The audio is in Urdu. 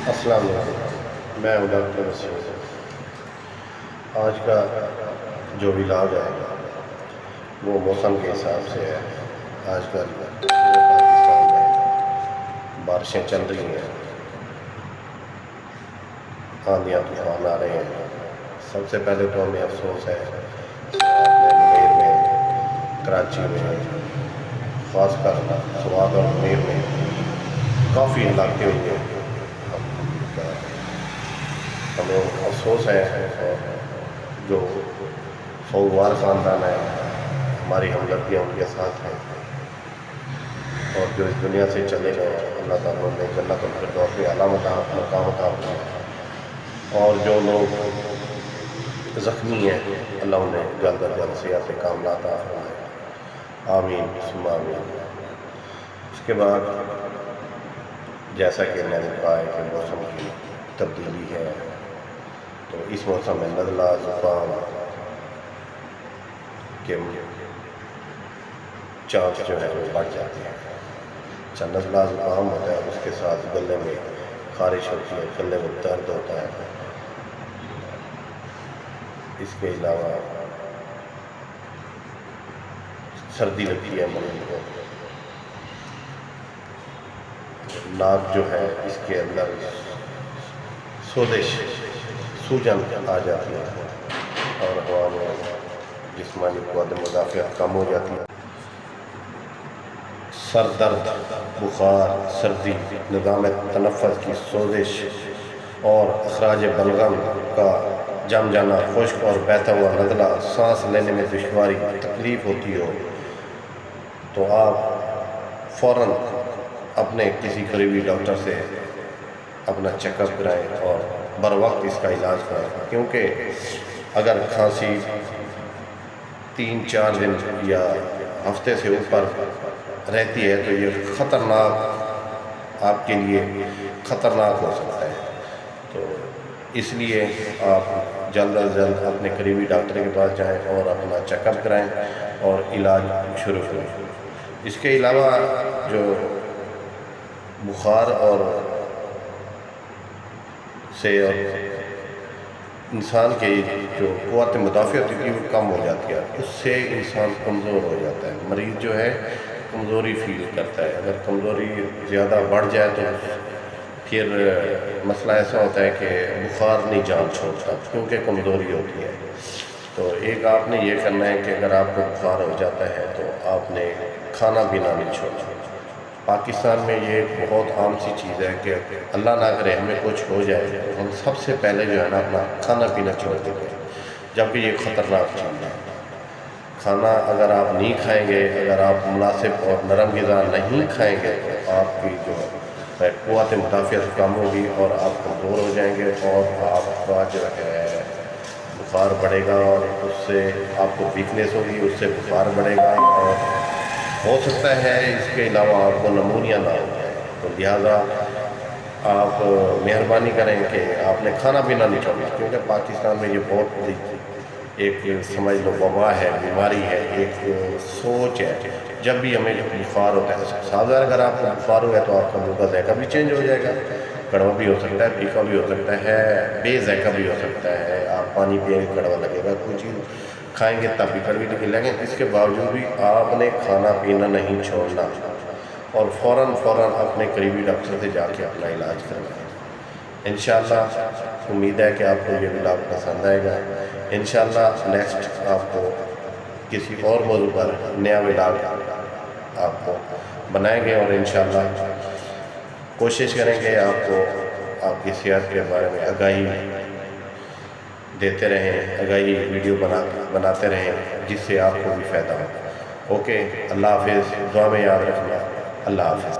السلام علیکم، میں ہوں ڈاکٹر وسیم۔ آج کا جو ولاگ ہے وہ موسم کے حساب سے ہے۔ آج کل پاکستان میں بارشیں چل رہی ہیں، آندھیاں طوفان آ رہے ہیں۔ سب سے پہلے تو ہمیں افسوس ہے منیر میں، کراچی میں، خاص کر سوات اور منیر میں کافی ہلاکتیں ہوئی ہیں۔ ہمیں افسوس ہے، اور جو سوگوار خاندان ہے ہماری ہمدردیاں ان کے ساتھ ہیں، اور جو اس دنیا سے چلے گئے ہیں اللہ تعالیٰ نے جنت الفردوس میں اعلیٰ مقام عطا فرمائے، اور جو لوگ زخمی ہیں اللہ انہیں جلد از جلد صحت کاملہ عطا فرمائے، آمین ثم آمین۔ اس کے بعد جیسا کہ میں نے کہا ہے کہ موسم کی تبدیلی ہے، تو اس موسم میں نزلہ زکام کے چانس جو ہے وہ بڑھ جاتے ہیں۔ جب نزلہ زکام ہوتا ہے اس کے ساتھ گلے میں خارش ہوتی ہے، گلے میں درد ہوتا ہے۔ اس کے علاوہ سردی لگتی ہے مریض کو، ناک جو ہے اس کے اندر سوزش سوجن آ جاتی ہے، اور ہوا میں جسمانی قوت مدافعت کم ہو جاتی ہے۔ سر درد، بخار، سردی، نظام تنفس کی سوزش اور اخراج بلغم کا جم جانا، خشک اور بہتا ہوا نزلہ، سانس لینے میں دشواری، تکلیف ہوتی ہو تو آپ فوراً اپنے کسی قریبی ڈاکٹر سے اپنا چیک اپ کرائیں اور بر وقت اس کا علاج کرائیں، کیونکہ اگر کھانسی 3-4 دن یا ہفتے سے اوپر رہتی ہے تو یہ خطرناک، آپ کے لیے خطرناک ہو سکتا ہے۔ تو اس لیے آپ جلد از جلد اپنے قریبی ڈاکٹر کے پاس جائیں اور اپنا چیک اپ کرائیں اور علاج شروع کریں۔ اس کے علاوہ جو بخار اور سے انسان کی جو قوت مدافعت ہوتی ہے وہ کم ہو جاتی ہے، اس سے انسان کمزور ہو جاتا ہے، مریض جو ہے کمزوری فیل کرتا ہے۔ اگر کمزوری زیادہ بڑھ جائے تو پھر مسئلہ ایسا ہوتا ہے کہ بخار نہیں جان چھوڑتا، کیونکہ کمزوری ہوتی ہے۔ تو ایک آپ نے یہ کرنا ہے کہ اگر آپ کو بخار ہو جاتا ہے تو آپ نے کھانا پینا نہیں چھوڑنا۔ پاکستان میں یہ ایک بہت عام سی چیز ہے کہ اللہ نہ کرے ہمیں کچھ ہو جائے تو ہم سب سے پہلے جو ہے نا اپنا کھانا پینا چھوڑ دیں گے، جبکہ یہ خطرناک چیز ہے۔ کھانا اگر آپ نہیں کھائیں گے، اگر آپ مناسب اور نرم غذا نہیں کھائیں گے تو آپ کی جو قوت مدافعت کم ہوگی اور آپ کمزور ہو جائیں گے، اور آپ کا جو ہے بخار بڑھے گا، اور اس سے آپ کو ویکنیس ہوگی، اس سے بخار بڑھے گا، اور ہو سکتا ہے اس کے علاوہ آپ کو نمونیا نہ ہو جائے۔ تو لہٰذا آپ مہربانی کریں کہ آپ نے کھانا پینا نہیں چھوڑنا، کیونکہ پاکستان میں یہ بہت بڑی ایک سمجھ لو وبا ہے، بیماری ہے، ایک سوچ ہے۔ جب بھی ہمیں بخار ہوتا ہے، ساتھ اگر آپ کو بخار ہو گیا تو آپ کا منہ کا ذائقہ بھی چینج ہو جائے گا، کڑوا بھی ہو سکتا ہے، پھیکا بھی ہو سکتا ہے، بے ذائقہ بھی ہو سکتا ہے۔ آپ پانی پئیں گے کڑوا لگے گا، کوئی چیز کھائیں گے تب بھی کڑوی لگے، لیکن اس کے باوجود بھی آپ نے کھانا پینا نہیں چھوڑنا، اور فوراً اپنے قریبی ڈاکٹر سے جا کے اپنا علاج کرنا ہے۔ انشاءاللہ امید ہے کہ آپ کو یہ ولاگ پسند آئے گا۔ انشاءاللہ نیکسٹ آپ کو کسی اور موضوع پر نیا ولاگ آپ کو بنائیں گے، اور انشاءاللہ کوشش کریں گے آپ کو آپ کی صحت کے بارے میں آگاہی دیتے رہیں، آگاہی ویڈیو بناتے رہیں جس سے آپ کو بھی فائدہ ہو۔ اوکے، اللہ حافظ، دعا میں یاد رکھنا، اللہ حافظ۔